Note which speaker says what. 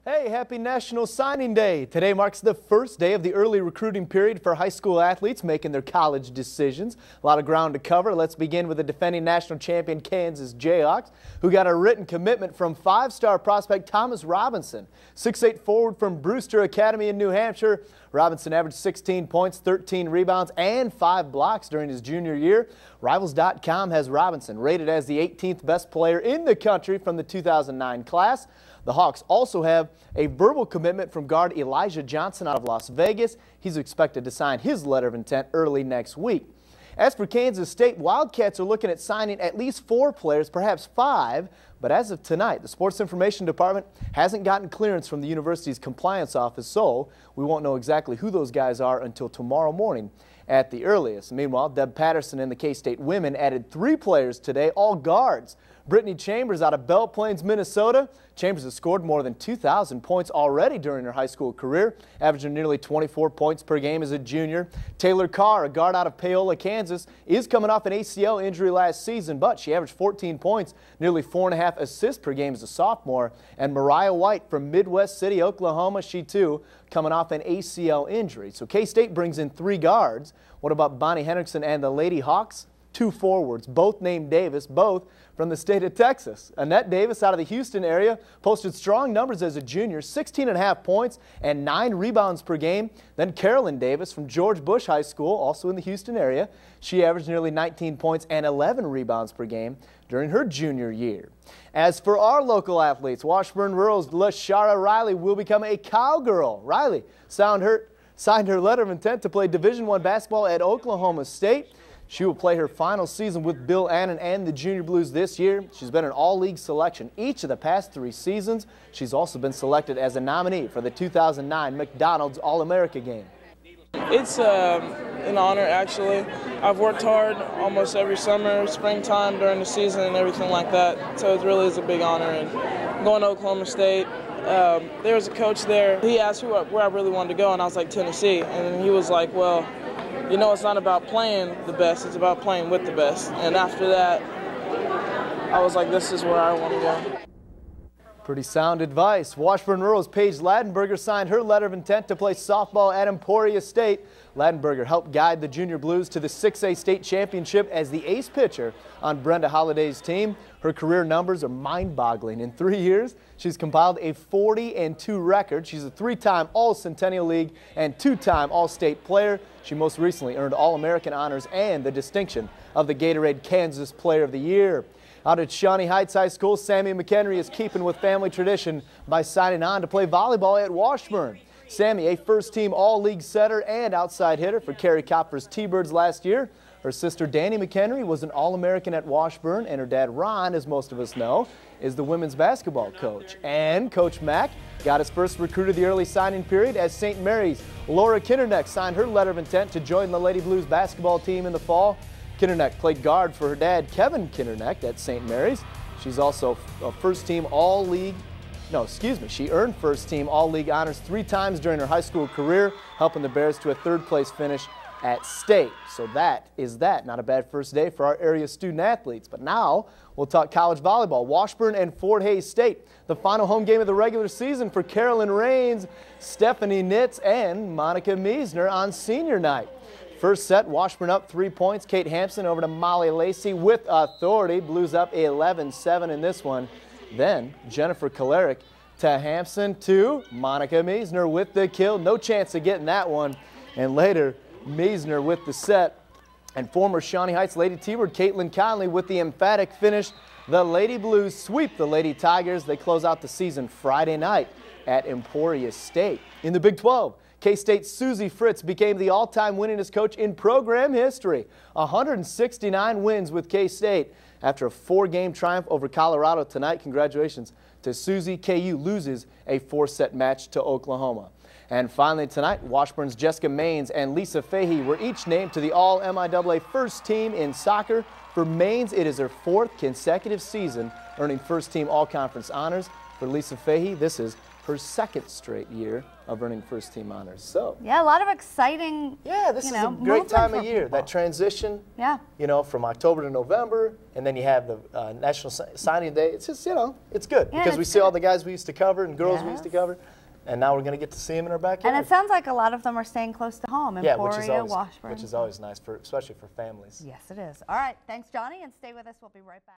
Speaker 1: Hey, happy National Signing Day. Today marks the first day of the early recruiting period for high school athletes making their college decisions. A lot of ground to cover. Let's begin with the defending national champion Kansas Jayhawks, who got a written commitment from five-star prospect Thomas Robinson. 6'8" forward from Brewster Academy in New Hampshire. Robinson averaged 16 points, 13 rebounds, and 5 blocks during his junior year. Rivals.com has Robinson rated as the 18th best player in the country from the 2009 class. The Hawks also have a verbal commitment from guard Elijah Johnson out of Las Vegas. He's expected to sign his letter of intent early next week. As for Kansas State, Wildcats are looking at signing at least 4 players, perhaps 5. But as of tonight, the Sports Information Department hasn't gotten clearance from the university's compliance office, so we won't know exactly who those guys are until tomorrow morning at the earliest. Meanwhile, Deb Patterson and the K-State women added 3 players today, all guards. Brittany Chambers out of Belle Plains, Minnesota. Chambers has scored more than 2,000 points already during her high school career, averaging nearly 24 points per game as a junior. Taylor Carr, a guard out of Paola, Kansas, is coming off an ACL injury last season, but she averaged 14 points, nearly 4.5 assists per game as a sophomore. And Mariah White from Midwest City, Oklahoma, she too coming off an ACL injury. So K-State brings in 3 guards. What about Bonnie Hendrickson and the Lady Hawks? 2 forwards, both named Davis, both from the state of Texas. Annette Davis out of the Houston area posted strong numbers as a junior, 16.5 points and 9 rebounds per game. Then Carolyn Davis from George Bush High School, also in the Houston area. She averaged nearly 19 points and 11 rebounds per game during her junior year. As for our local athletes, Washburn Rural's LaShara Riley will become a cowgirl. Riley signed her letter of intent to play Division I basketball at Oklahoma State. She will play her final season with Bill Annan and the Junior Blues this year. She's been an all-league selection each of the past 3 seasons. She's also been selected as a nominee for the 2009 McDonald's All-America game.
Speaker 2: It's an honor, actually. I've worked hard almost every summer, springtime, during the season and everything like that. So it really is a big honor. And going to Oklahoma State, there was a coach there. He asked where I really wanted to go, and I was like, Tennessee. And he was like, well, you know, it's not about playing the best, it's about playing with the best. And after that, I was like, this is where I want to go.
Speaker 1: Pretty sound advice. Washburn Rural's Paige Ladenberger signed her letter of intent to play softball at Emporia State. Ladenberger helped guide the Junior Blues to the 6A state championship as the ace pitcher on Brenda Holliday's team. Her career numbers are mind-boggling. In 3 years, she's compiled a 40-2 record. She's a 3-time All-Centennial League and 2-time All-State player. She most recently earned All-American honors and the distinction of the Gatorade Kansas Player of the Year. Out at Shawnee Heights High School, Sammy McHenry is keeping with family tradition by signing on to play volleyball at Washburn. Sammy, a first-team All-League setter and outside hitter for Kerry Copper's T-Birds last year. Her sister Danny McHenry was an All-American at Washburn, and her dad Ron, as most of us know, is the women's basketball coach. And Coach Mack got his first recruit of the early signing period as St. Mary's Laura Kinderknecht signed her letter of intent to join the Lady Blues basketball team in the fall. Kinderknecht played guard for her dad, Kevin Kinderknecht, at St. Mary's. She's also a first-team All-League. She earned first-team All-League honors 3 times during her high school career, helping the Bears to a 3rd-place finish at state. So that is that. Not a bad first day for our area student athletes. But now we'll talk college volleyball. Washburn and Fort Hays State. The final home game of the regular season for Carolyn Raines, Stephanie Nitz, and Monica Meisner on senior night. First set, Washburn up 3 points. Kate Hampson over to Molly Lacey with authority. Blues up 11-7 in this one. Then Jennifer Kalerick to Hampson to Monica Meisner with the kill. No chance of getting that one. And later, Meisner with the set. And former Shawnee Heights Lady T-Bird Caitlin Conley with the emphatic finish. The Lady Blues sweep the Lady Tigers. They close out the season Friday night at Emporia State. In the Big 12, K-State's Susie Fritz became the all-time winningest coach in program history. 169 wins with K-State after a 4-game triumph over Colorado tonight. Congratulations to Susie. KU loses a 4-set match to Oklahoma. And finally tonight, Washburn's Jessica Maines and Lisa Fahey were each named to the All-MIAA first team in soccer. For Maines, it is her 4th consecutive season earning first-team All-Conference honors. For Lisa Fahey, this is her second straight year of earning first-team honors. So
Speaker 3: yeah, a lot of exciting.
Speaker 1: yeah, this is a great time of year. That transition.
Speaker 3: Yeah.
Speaker 1: You know, from October to November, and then you have the National Signing Day. It's just, you know, it's good because we see all the guys we used to cover and girls we used to cover. And now we're going to get to see them in our backyard.
Speaker 3: And it sounds like a lot of them are staying close to home. Emporia, Washburn.
Speaker 1: Which is always nice, especially for families.
Speaker 3: Yes, it is. All right. Thanks, Johnny. And stay with us. We'll be right back.